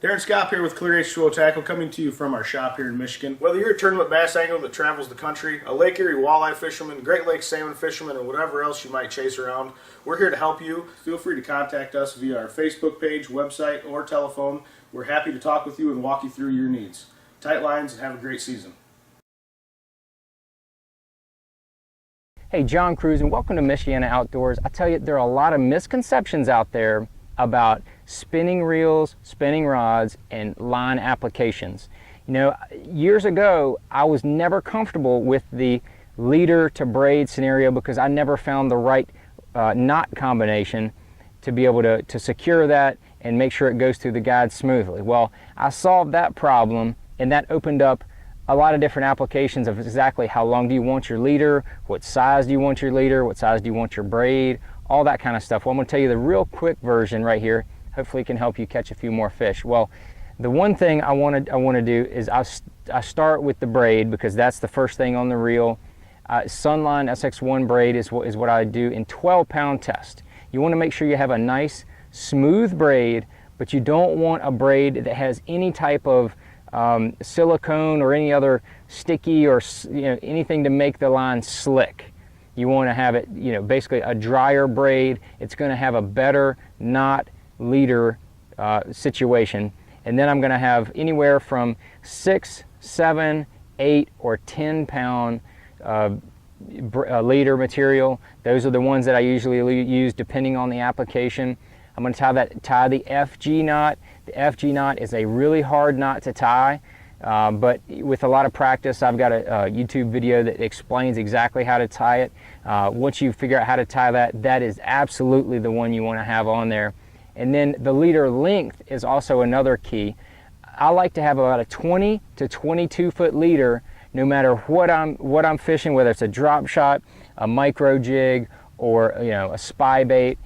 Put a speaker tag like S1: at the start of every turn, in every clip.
S1: Darren Scott here with Clear H2O Tackle, coming to you from our shop here in Michigan. Whether you're a tournament bass angler that travels the country, a Lake Erie walleye fisherman, Great Lakes salmon fisherman, or whatever else you might chase around, we're here to help you. Feel free to contact us via our Facebook page, website, or telephone. We're happy to talk with you and walk you through your needs. Tight lines and have a great season.
S2: Hey, John Cruz, and welcome to Michiana Outdoors. I tell you, there are a lot of misconceptions out there about spinning reels, spinning rods, and line applications. You know, years ago, I was never comfortable with the leader to braid scenario because I never found the right knot combination to be able to secure that and make sure it goes through the guide smoothly. Well, I solved that problem, and that opened up a lot of different applications of exactly how long do you want your leader, what size do you want your leader, what size do you want your braid, all that kind of stuff. Well, I'm going to tell you the real quick version right here. Hopefully it can help you catch a few more fish. Well, the one thing I want to do is I start with the braid because that's the first thing on the reel. Sunline SX1 braid is what I do in 12-pound test. You want to make sure you have a nice smooth braid, but you don't want a braid that has any type of silicone or any other sticky or anything to make the line slick. You want to have it, basically a drier braid. It's going to have a better knot leader situation. And then I'm going to have anywhere from 6, 7, 8, or 10-pound leader material. Those are the ones that I usually use depending on the application. I'm going to tie the FG knot. The FG knot is a really hard knot to tie, but with a lot of practice, I've got a YouTube video that explains exactly how to tie it. Once you figure out how to tie that, that is absolutely the one you want to have on there. And then the leader length is also another key. I like to have about a 20 to 22 foot leader no matter what I'm fishing, whether it's a drop shot, a micro jig, or a spy bait.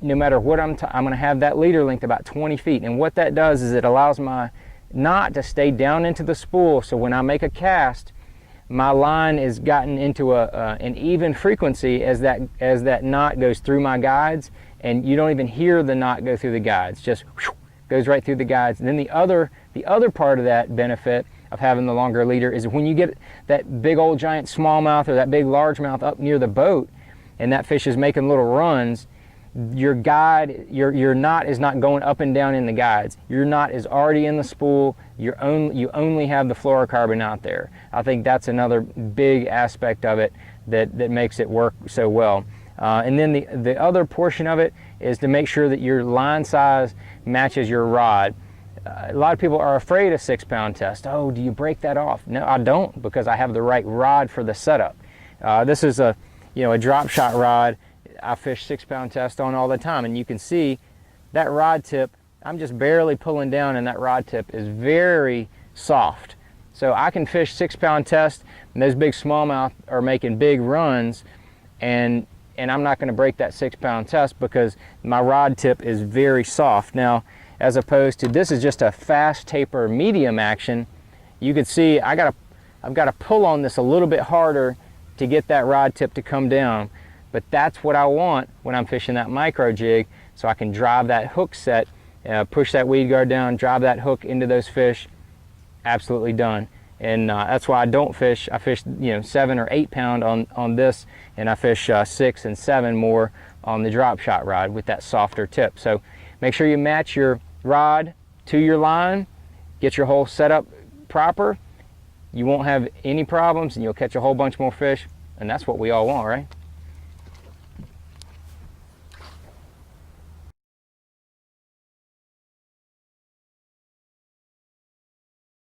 S2: No matter what I'm going to have that leader length about 20 feet. And what that does is it allows my knot to stay down into the spool, so when I make a cast, my line is gotten into an even frequency as that knot goes through my guides, and you don't even hear the knot go through the guides. Just whoosh, goes right through the guides. And then the other part of that benefit of having the longer leader is when you get that big old giant smallmouth or that big largemouth up near the boat, and that fish is making little runs, your knot is not going up and down in the guides. Your knot is already in the spool. You only have the fluorocarbon out there. I think that's another big aspect of it that makes it work so well. And then the other portion of it is to make sure that your line size matches your rod. A lot of people are afraid of 6-pound test. Oh, do you break that off? No, I don't, because I have the right rod for the setup. This is a drop shot rod. I fish 6-pound test on all the time, and you can see that rod tip, I'm just barely pulling down, and that rod tip is very soft. So I can fish 6-pound test, and those big smallmouth are making big runs, and I'm not going to break that 6-pound test because my rod tip is very soft. Now, as opposed to this is just a fast taper medium action, you can see I've got to pull on this a little bit harder to get that rod tip to come down. But that's what I want when I'm fishing that micro jig, so I can drive that hook set, push that weed guard down, drive that hook into those fish. Absolutely done. And that's why I don't fish. I fish 7 or 8 pound on this, and I fish 6 and 7 more on the drop shot rod with that softer tip. So make sure you match your rod to your line, get your hole set up proper. You won't have any problems, and you'll catch a whole bunch more fish, and that's what we all want, right?